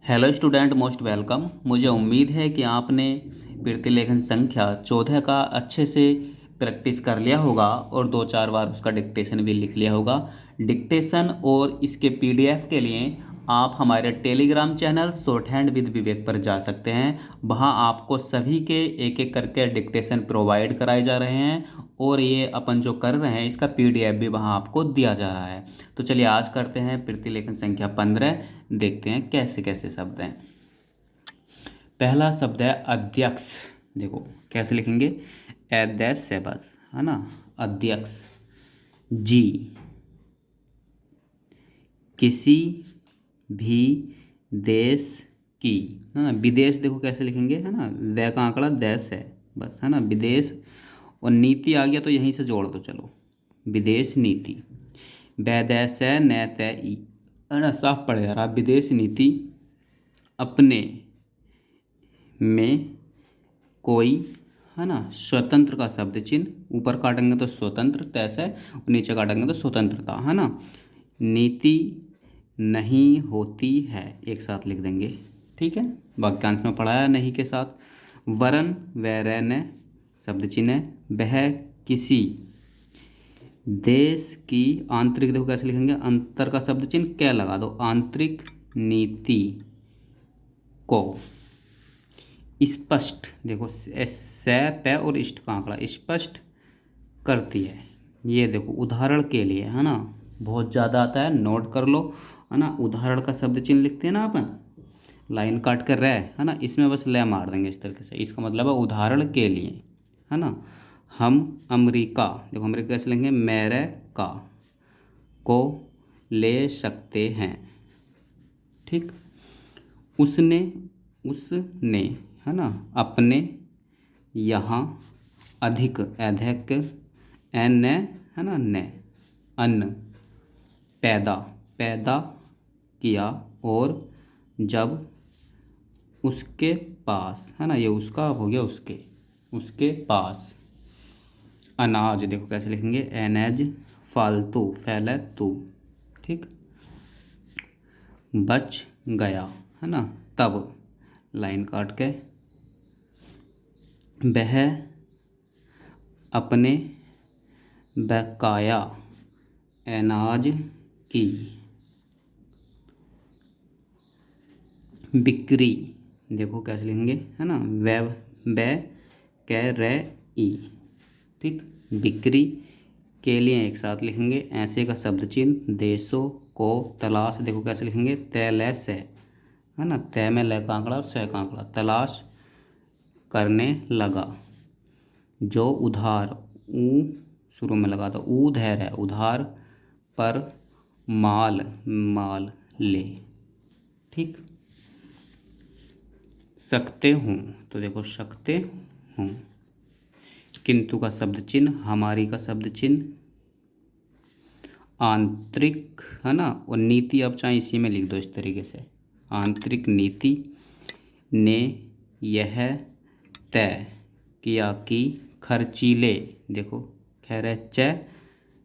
Hello student, most welcome. मुझे उम्मीद है कि आपने प्रतिलेखन संख्या 14 का अच्छे से प्रैक्टिस कर लिया होगा और दो चार बार उसका डिक्टेशन भी लिख लिया होगा। डिक्टेशन और इसके पीडीएफ के लिए आप हमारे Telegram channel short hand with Vivek पर जा सकते हैं। वहां आपको सभी के एक एक करके डिक्टेशन प्रोवाइड कराए जा रहे हैं और ये अपन जो कर रहे हैं इसका पीडीएफ भी वहां आपको दिया जा रहा है। तो चलिए आज करते हैं प्रतिलेखन संख्या 15। देखते हैं कैसे कैसे शब्द हैं। पहला शब्द है अध्यक्ष। देखो कैसे लिखेंगे, अध्यक्ष से बस, है ना। अध्यक्ष। जी। किसी भी देश की, है ना। विदेश देखो कैसे लिखेंगे, है ना। व का आंकड़ा देश है बस, है ना। विदेश और नीति आ गया तो यहीं से जोड़ दो, चलो। विदेश नीति। वैदेश है न तय ई, है ना। साफ पड़ जा रहा। विदेश नीति अपने में कोई, है ना, स्वतंत्र का शब्द चिन्ह। ऊपर काटेंगे तो स्वतंत्र तैसे और नीचे काटेंगे तो स्वतंत्रता, है ना। नीति नहीं होती है, एक साथ लिख देंगे, ठीक है। वाक्यांश में पढ़ाया नहीं के साथ। वरन वैरण्य शब्द चिन्ह है। वह किसी देश की आंतरिक, देखो कैसे लिखेंगे, अंतर का शब्द चिन्ह क्या लगा दो, आंतरिक नीति को स्पष्ट, देखो स पे और इष्ट का आंकड़ा स्पष्ट करती है। ये देखो उदाहरण के लिए, है ना। बहुत ज़्यादा आता है, नोट कर लो, है ना। उदाहरण का शब्द चिन्ह लिखते हैं ना अपन, लाइन काट कर रहे, है ना। इसमें बस ले मार देंगे इस तरीके से। इसका मतलब है उदाहरण के लिए, है ना। हम अमेरिका, देखो अमेरिका कैसे लेंगे, मेरे का को ले सकते हैं, ठीक। उसने, उसने, है ना। अपने यहाँ अधिक, अधिक एन, है ना, न अन्न पैदा, पैदा किया। और जब उसके पास, है ना, ये उसका हो गया, उसके, उसके पास अनाज, देखो कैसे लिखेंगे, एनएज फालतू, फैले तू, ठीक, बच गया, है ना। तब लाइन काट के वह अपने बकाया अनाज की बिक्री, देखो कैसे लिखेंगे, है ना। वे कह रहे ई, ठीक। बिक्री के लिए एक साथ लिखेंगे ऐसे का शब्द चिन्ह। देशों को तलाश, देखो कैसे लिखेंगे, तैल से, है ना। तय में ल का आंकड़ा और से का आंकड़ा, तलाश करने लगा। जो उधार, ऊ शुरू में लगा, तो उधर है, उधार पर माल, माल ले, ठीक। सकते हूँ, तो देखो सकते हूँ। किंतु का शब्द चिन्ह, हमारी का शब्द चिन्ह, आंतरिक, है ना। और नीति अब चाहे इसी में लिख दो इस तरीके से, आंतरिक नीति ने यह तय किया कि खर्चीले, देखो खैरच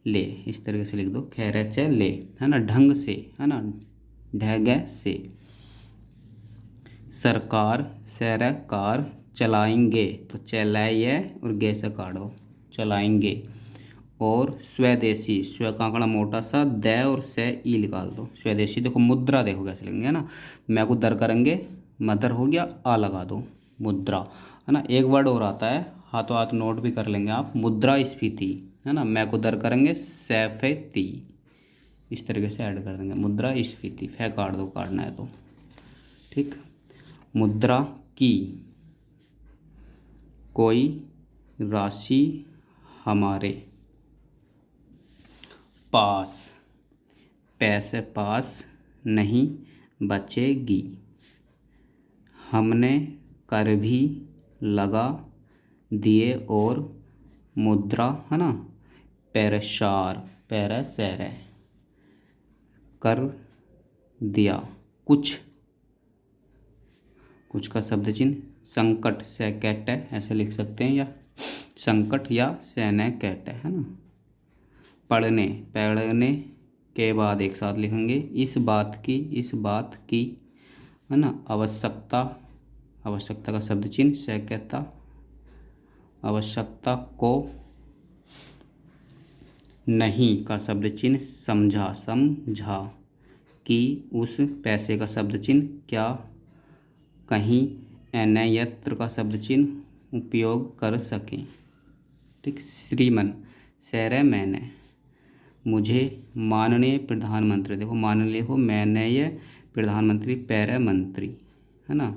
ले, इस तरीके से लिख दो, खैरच ले, है ना, ढंग से, है ना, ढंग से सरकार, सरकार चलाएंगे, तो चलाइए और गे से काटो, चलाएंगे। और स्वदेशी, स्व का आंकड़ा मोटा सा, द और से ई निकाल दो, स्वदेशी। देखो मुद्रा, देखो कैसे लेंगे, है ना। मैं को दर करेंगे, मदर हो गया, आ लगा दो, मुद्रा, है ना। एक वर्ड और आता है, हाथों हाथ नोट भी कर लेंगे आप, मुद्रास्फीति, है ना। मैं को दर करेंगे, सैफेती, इस तरीके से ऐड कर देंगे, मुद्रास्फीति। फै काट दो, काटना है तो, ठीक। मुद्रा की कोई राशि हमारे पास, पैसे पास नहीं बचेगी। हमने कर भी लगा दिए और मुद्रा, है ना, पैरसार, पैरसैर कर दिया। कुछ, कुछ का शब्द चिन्ह संकट, सैकट ऐसे लिख सकते हैं, या संकट या सैनकट, है ना। पढ़ने, पढ़ने के बाद एक साथ लिखेंगे, इस बात की, इस बात की है ना। आवश्यकता, आवश्यकता का शब्द चिन्ह शक्यता, आवश्यकता को नहीं का शब्द चिन्ह समझा, समझा। कि उस पैसे का शब्द चिन्ह क्या, कहीं, अन्यत्र का शब्द चिन्ह उपयोग कर सकें। ठीक। श्रीमन, सर मैंने, मुझे माननीय प्रधानमंत्री, देखो माननीय हो, माननीय प्रधानमंत्री, पैरा मंत्री, है ना।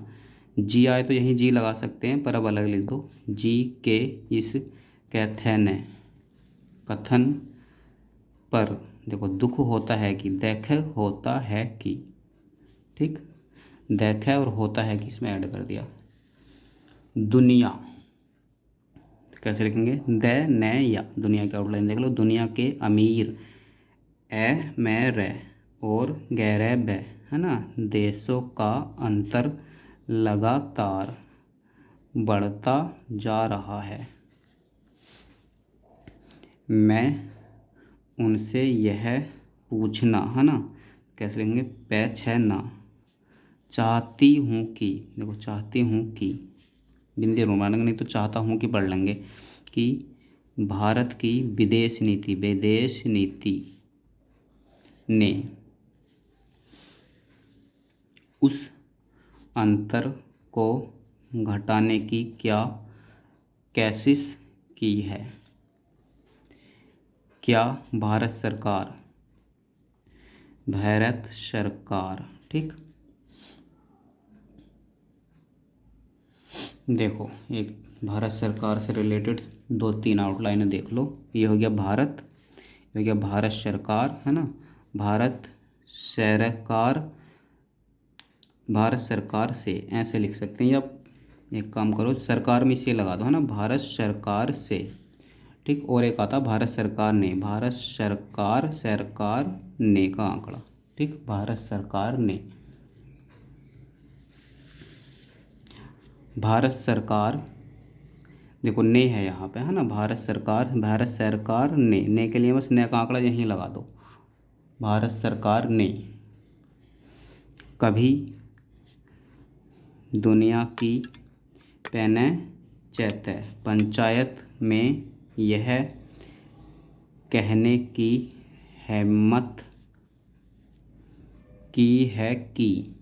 जी आए तो यहीं जी लगा सकते हैं, पर अब अलग लिख दो। जी के इस कथन, कथन पर, देखो दुख होता है कि, देख होता है कि, ठीक, देख और होता है कि इसमें ऐड कर दिया। दुनिया कैसे लिखेंगे, द न या, दुनिया के आउटलाइन देख लो। दुनिया के अमीर, ए में रे और गैरब, है ना, देशों का अंतर लगातार बढ़ता जा रहा है। मैं उनसे यह पूछना, है ना, कैसे लिखेंगे, पैछना चाहती हूँ कि, देखो चाहती हूँ कि, बिंदी रोमानेंगे, नहीं तो चाहता हूँ कि पढ़ लेंगे, कि भारत की विदेश नीति, विदेश नीति ने उस अंतर को घटाने की क्या कोशिश की है। क्या भारत सरकार, भारत सरकार, ठीक। देखो एक भारत सरकार से रिलेटेड दो तीन आउटलाइन देख लो। ये हो गया भारत, ये हो गया भारत सरकार, है ना। भारत सरकार, भारत सरकार से ऐसे लिख सकते हैं, या एक काम करो सरकार में से लगा दो, है ना, भारत सरकार से, ठीक। और एक आता भारत सरकार ने, भारत सरकार, सरकार ने का आंकड़ा, ठीक, भारत सरकार ने, भारत सरकार, देखो ने है यहाँ पे, है ना, भारत सरकार, भारत सरकार ने के लिए बस ने का आंकड़ा यहीं लगा दो। भारत सरकार ने कभी दुनिया की पंचायत में यह कहने की हिम्मत की है कि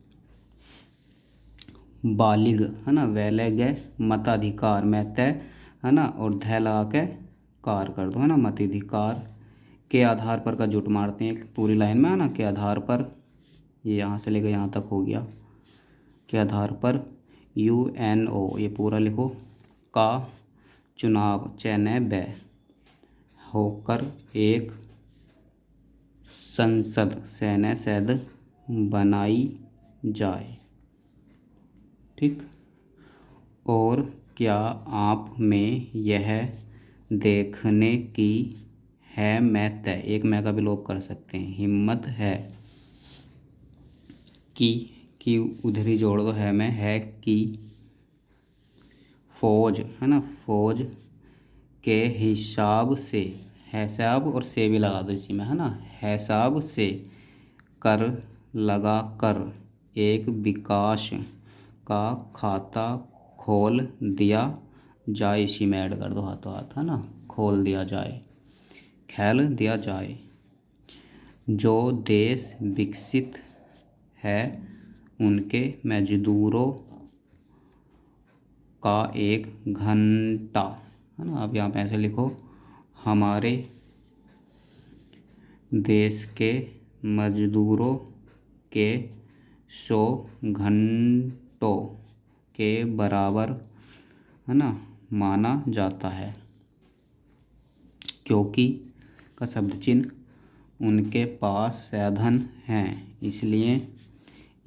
बालिग, है ना, वैलग मताधिकार में तय, है ना, और ध लगा के कार कर दो, है ना, मताधिकार के आधार पर का जुट मारते हैं पूरी लाइन में, है ना, के आधार पर, ये यहाँ से लेकर यहाँ तक हो गया, के आधार पर UNO, ये पूरा लिखो, का चुनाव चयन होकर एक संसद सैद बनाई जाए, ठीक। और क्या आप में यह देखने की है, मैं तय, एक मैं का भी लोप कर सकते हैं, हिम्मत है कि उधरी जोड़ दो, है में, है कि फौज, है ना, फौज के हिसाब से, हिसाब और से भी लगा दो इसी में, है ना, हिसाब से कर लगा कर एक विकास का खाता खोल दिया जाए, इसी में ऐड कर दो हाथों हाथ, है ना, खोल दिया जाए, खेल दिया जाए। जो देश विकसित है उनके मजदूरों का एक घंटा, है ना, अब यहाँ पे ऐसे लिखो, हमारे देश के मजदूरों के 100 घंटों के बराबर, है ना, माना जाता है, क्योंकि का शब्द चिन्ह उनके पास साधन हैं, इसलिए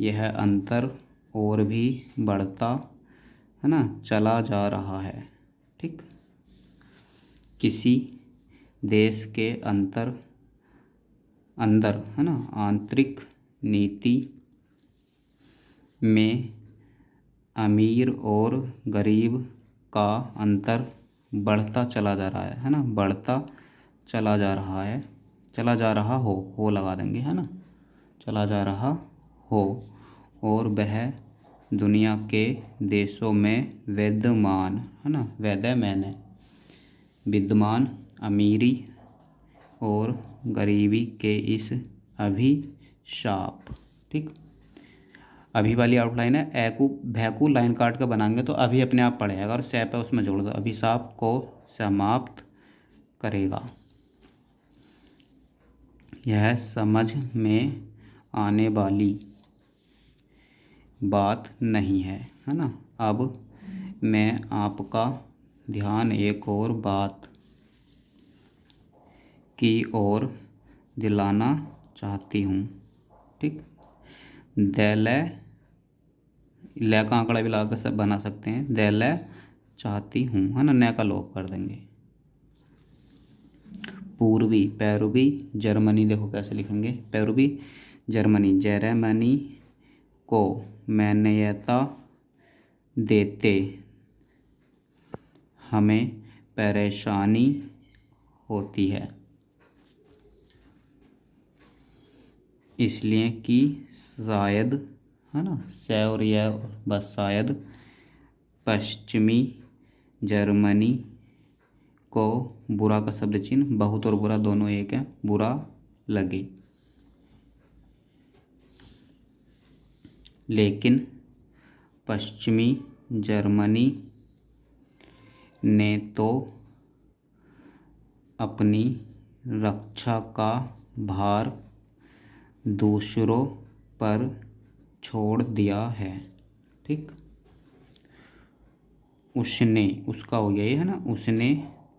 यह अंतर और भी बढ़ता, है ना, चला जा रहा है, ठीक। किसी देश के अंदर, है ना, आंतरिक नीति में अमीर और गरीब का अंतर बढ़ता चला जा रहा है ना, बढ़ता चला जा रहा है, चला जा रहा हो लगा देंगे, है ना, चला जा रहा हो, और वह दुनिया के देशों में विद्यमान, है ना, वैद्य मैंने विद्यमान अमीरी और गरीबी के इस अभिशाप। ठीक, अभी वाली आउटलाइन है, ए को भै को लाइन काट कर बनाएंगे तो अभी अपने आप पड़ेगा और सैप है उसमें जोड़ दो, अभिशाप को समाप्त करेगा। यह समझ में आने वाली बात नहीं है ना। अब मैं आपका ध्यान एक और बात की ओर दिलाना चाहती हूँ। ठीक, दैलय लय का आंकड़ा भी लाकर सब बना सकते हैं, दैलय चाहती हूँ, है ना, न का लोप कर देंगे। पूर्वी पैरवी जर्मनी, देखो कैसे लिखेंगे, पैरवी जर्मनी, जर्मनी को मान्यता देते हमें परेशानी होती है, इसलिए कि शायद, है ना, से और यह बस शायद पश्चिमी जर्मनी को बुरा का शब्द चिन्ह, बहुत और बुरा दोनों एक है, बुरा लगे। लेकिन पश्चिमी जर्मनी ने तो अपनी रक्षा का भार दूसरों पर छोड़ दिया है। ठीक, उसने, उसका हो गया ये, है ना, उसने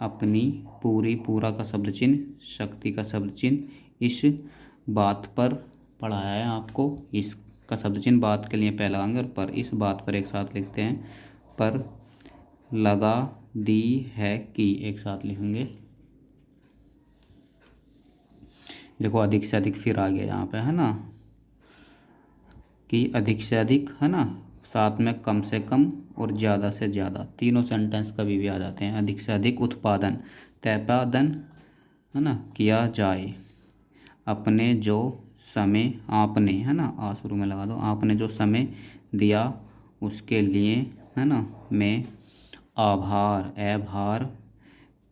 अपनी पूरी, पूरा का शब्द चिन्ह, शक्ति का शब्द चिन्ह, इस बात पर पढ़ाया है आपको, इसका शब्द चिन्ह बात के लिए पहला लगाएंगे और पर, इस बात पर एक साथ लिखते हैं, पर लगा दी है कि, एक साथ लिखेंगे। देखो अधिक से अधिक फिर आ गया यहाँ पे, है ना, कि अधिक से अधिक, है ना, साथ में कम से कम और ज़्यादा से ज़्यादा, तीनों सेंटेंस कभी भी आ जाते हैं। अधिक से अधिक उत्पादन, उत्पादन, है ना, किया जाए। अपने जो समय, आपने, है ना, आ शुरू में लगा दो, आपने जो समय दिया उसके लिए, है ना, मैं आभार, आभार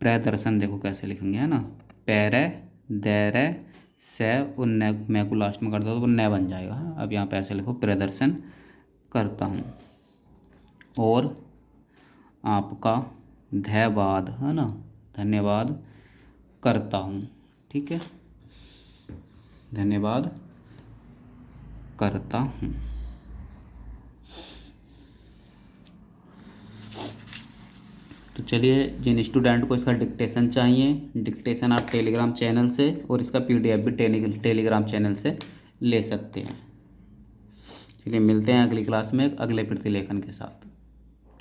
प्रदर्शन, देखो कैसे लिखेंगे, है ना, पैरे दैरे से और न, मैं को लास्ट में कर दो तो वो न बन जाएगा। अब यहाँ पे ऐसे लिखो, प्रदर्शन करता हूँ और आपका धन्यवाद, है ना, धन्यवाद करता हूँ। ठीक है, धन्यवाद करता हूँ। तो चलिए, जिन स्टूडेंट को इसका डिक्टेशन चाहिए, डिक्टेशन आप टेलीग्राम चैनल से और इसका पीडीएफ भी टेलीग्राम चैनल से ले सकते हैं। चलिए मिलते हैं अगली क्लास में एक अगले प्रतिलेखन के साथ।